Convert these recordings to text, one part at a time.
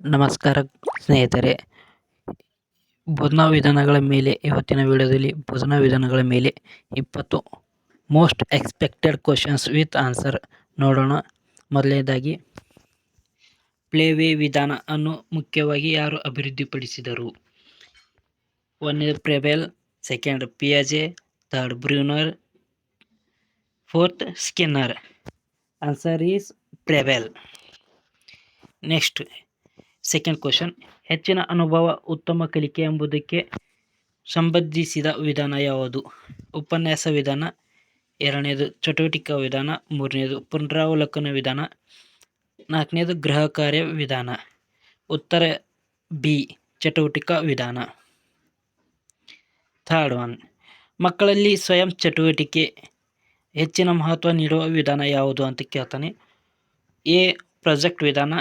ನಮಸ್ಕಾರ ಸ್ನೇಹಿತರೆ. ಬೋಧನಾ ವಿಧಾನಗಳ ಮೇಲೆ ಇವತ್ತಿನ ವಿಡಿಯೋದಲ್ಲಿ ಬೋಧನಾ ವಿಧಾನಗಳ ಮೇಲೆ 20 most expected questions with answer ನೋಡೋಣ. ಮೊದಲನೇದಾಗಿ, ಪ್ಲೇವೇ ವಿಧಾನ ಅನ್ನು ಮುಖ್ಯವಾಗಿ ಯಾರು ಅಭಿವೃದ್ಧಿಪಡಿಸಿದರು? ಒಂದನೇದು ಪ್ರೆಬೆಲ್, ಸೆಕೆಂಡ್ ಪಿಯಾಜೆ, third Bruner, fourth Skinner. Answer is Froebel. Next, second question, ಹೆಚ್ಚಿನ ಅನುಭವ ಉತ್ತಮ ಕಲಿಕೆ ಎಂಬುದಕ್ಕೆ ಸಂಬಂಧಿಸಿದ ವಿಧಾನ ಯಾವುದು? ಉಪನ್ಯಾಸ ವಿಧಾನ, ಎರಡನೇದು ಚಟುವಟಿಕಾ ವಿಧಾನ, ಮೂರನೇದು ಪುನರಾವಲೋಕನ ವಿಧಾನ, ನಾಲ್ಕನೇದು ಗೃಹ ಕಾರ್ಯ ವಿಧಾನ. ಉತ್ತರ ಬಿ, ಚಟುವಟಿಕಾ ವಿಧಾನ. ಥರ್ಡ್ ಒನ್, ಮಕ್ಕಳಲ್ಲಿ ಸ್ವಯಂ ಚಟುವಟಿಕೆ ಹೆಚ್ಚಿನ ಮಹತ್ವ ನೀಡುವ ವಿಧಾನ ಯಾವುದು ಅಂತ ಕೇಳ್ತಾನೆ. ಎ, ಪ್ರಾಜೆಕ್ಟ್ ವಿಧಾನ,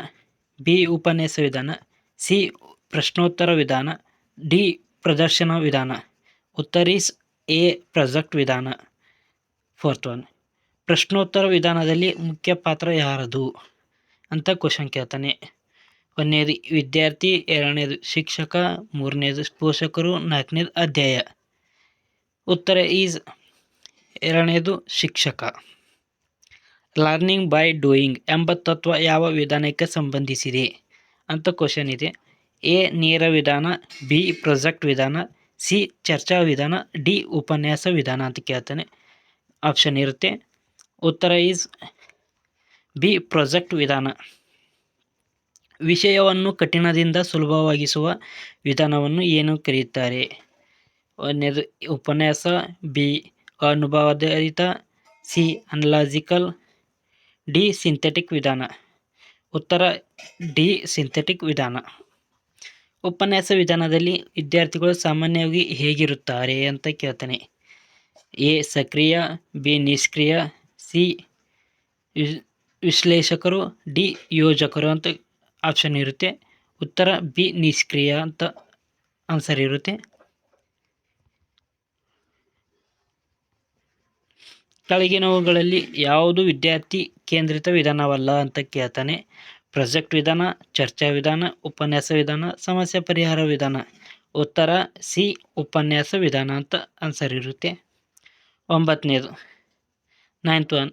ಬಿ, ಉಪನ್ಯಾಸ ವಿಧಾನ, ಸಿ, ಪ್ರಶ್ನೋತ್ತರ ವಿಧಾನ, ಡಿ, ಪ್ರದರ್ಶನ ವಿಧಾನ. ಉತ್ತರ ಈಸ್ ಎ, ಪ್ರಾಜೆಕ್ಟ್ ವಿಧಾನ. ಫೋರ್ತ್ ಒನ್, ಪ್ರಶ್ನೋತ್ತರ ವಿಧಾನದಲ್ಲಿ ಮುಖ್ಯ ಪಾತ್ರ ಯಾರದು ಅಂತ ಕ್ವಶನ್ ಕೇಳ್ತಾನೆ. ಒಂದನೇದು ವಿದ್ಯಾರ್ಥಿ, ಎರಡನೇದು ಶಿಕ್ಷಕ, ಮೂರನೇದು ಪೋಷಕರು, ನಾಲ್ಕನೇದು ಅಧ್ಯಾಯ. ಉತ್ತರ ಈಸ್ ಎರಡನೇದು ಶಿಕ್ಷಕ. ಲರ್ನಿಂಗ್ ಬೈ ಡೂಯಿಂಗ್ ಎಂಬ ತತ್ವ ಯಾವ ವಿಧಾನಕ್ಕೆ ಸಂಬಂಧಿಸಿದೆ ಅಂತ ಕ್ವಶನ್ ಇದೆ. ಎ, ನೇರ ವಿಧಾನ, ಬಿ, ಪ್ರಾಜೆಕ್ಟ್ ವಿಧಾನ, ಸಿ, ಚರ್ಚಾ ವಿಧಾನ, ಡಿ, ಉಪನ್ಯಾಸ ವಿಧಾನ ಅಂತ ಕೇಳ್ತಾನೆ. ಆಪ್ಷನ್ ಇರುತ್ತೆ. ಉತ್ತರ ಈಸ್ ಬಿ, ಪ್ರಾಜೆಕ್ಟ್ ವಿಧಾನ. ವಿಷಯವನ್ನು ಕಠಿಣದಿಂದ ಸುಲಭವಾಗಿಸುವ ವಿಧಾನವನ್ನು ಏನು ಕರೆಯುತ್ತಾರೆ? ಒಂದನೇದು ಉಪನ್ಯಾಸ, ಬಿ, ಅನುಭವಾಧಾರಿತ, ಸಿ, ಅನಲಾಜಿಕಲ್, ಡಿ, ಸಿಂಥೆಟಿಕ್ ವಿಧಾನ. ಉತ್ತರ ಡಿ, ಸಿಂಥೆಟಿಕ್ ವಿಧಾನ. ಉಪನ್ಯಾಸ ವಿಧಾನದಲ್ಲಿ ವಿದ್ಯಾರ್ಥಿಗಳು ಸಾಮಾನ್ಯವಾಗಿ ಹೇಗಿರುತ್ತಾರೆ ಅಂತ ಕೇಳ್ತಾನೆ. ಎ, ಸಕ್ರಿಯ, ಬಿ, ನಿಷ್ಕ್ರಿಯ, ಸಿ, ವಿಶ್ಲೇಷಕರು, ಡಿ, ಯೋಜಕರು ಅಂತ ಆಪ್ಷನ್ ಇರುತ್ತೆ. ಉತ್ತರ ಬಿ, ನಿಷ್ಕ್ರಿಯ ಅಂತ ಆನ್ಸರ್ ಇರುತ್ತೆ. ಕೆಳಗಿನವುಗಳಲ್ಲಿ ಯಾವುದು ವಿದ್ಯಾರ್ಥಿ ಕೇಂದ್ರಿತ ವಿಧಾನವಲ್ಲ ಅಂತ ಕೇಳ್ತಾನೆ. ಪ್ರಾಜೆಕ್ಟ್ ವಿಧಾನ, ಚರ್ಚಾ ವಿಧಾನ, ಉಪನ್ಯಾಸ ವಿಧಾನ, ಸಮಸ್ಯೆ ಪರಿಹಾರ ವಿಧಾನ. ಉತ್ತರ ಸಿ, ಉಪನ್ಯಾಸ ವಿಧಾನ ಅಂತ ಆನ್ಸರ್ ಇರುತ್ತೆ. 9ನೇದು, 9th ಒನ್,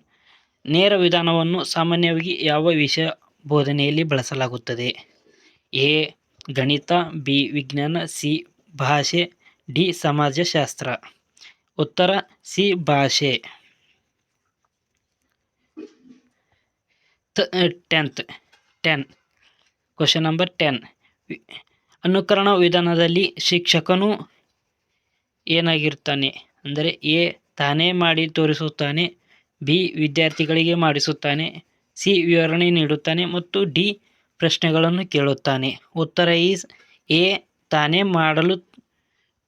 ನೇರ ವಿಧಾನವನ್ನು ಸಾಮಾನ್ಯವಾಗಿ ಯಾವ ವಿಷಯ ಬೋಧನೆಯಲ್ಲಿ ಬಳಸಲಾಗುತ್ತದೆ? ಎ, ಗಣಿತ, ಬಿ, ವಿಜ್ಞಾನ, ಸಿ, ಭಾಷೆ, ಡಿ, ಸಮಾಜಶಾಸ್ತ್ರ. ಉತ್ತರ ಸಿ, ಭಾಷೆ. 10 ಕ್ವಶನ್ ನಂಬರ್ 10, ಅನುಕರಣ ವಿಧಾನದಲ್ಲಿ ಶಿಕ್ಷಕನು ಏನಾಗಿರ್ತಾನೆ ಅಂದರೆ ಎ, ತಾನೇ ಮಾಡಿ ತೋರಿಸುತ್ತಾನೆ, ಬಿ, ವಿದ್ಯಾರ್ಥಿಗಳಿಗೆ ಮಾಡಿಸುತ್ತಾನೆ, ಸಿ, ವಿವರಣೆ ನೀಡುತ್ತಾನೆ ಮತ್ತು ಡಿ, ಪ್ರಶ್ನೆಗಳನ್ನು ಕೇಳುತ್ತಾನೆ. ಉತ್ತರ ಈಸ್ ಎ, ತಾನೇ ಮಾಡಲು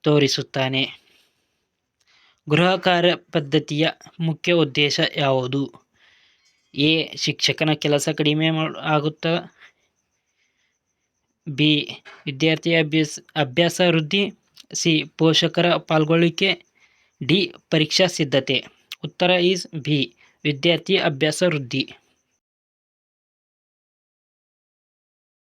ತೋರಿಸುತ್ತಾನೆ. ಗೃಹ ಕಾರ್ಯ ಪದ್ಧತಿಯ ಮುಖ್ಯ ಉದ್ದೇಶ ಯಾವುದು? ಎ, ಶಿಕ್ಷಕನ ಕೆಲಸ ಕಡಿಮೆ ಆಗುತ್ತಾ, ಬಿ, ವಿದ್ಯಾರ್ಥಿಯ ಅಭ್ಯಾಸ ವೃದ್ಧಿ, ಸಿ, ಪೋಷಕರ ಪಾಲ್ಗೊಳ್ಳುವಿಕೆ, ಡಿ, ಪರೀಕ್ಷಾ ಸಿದ್ಧತೆ. ಉತ್ತರ ಈಸ್ ಬಿ, ವಿದ್ಯಾರ್ಥಿ ಅಭ್ಯಾಸ ವೃದ್ಧಿ.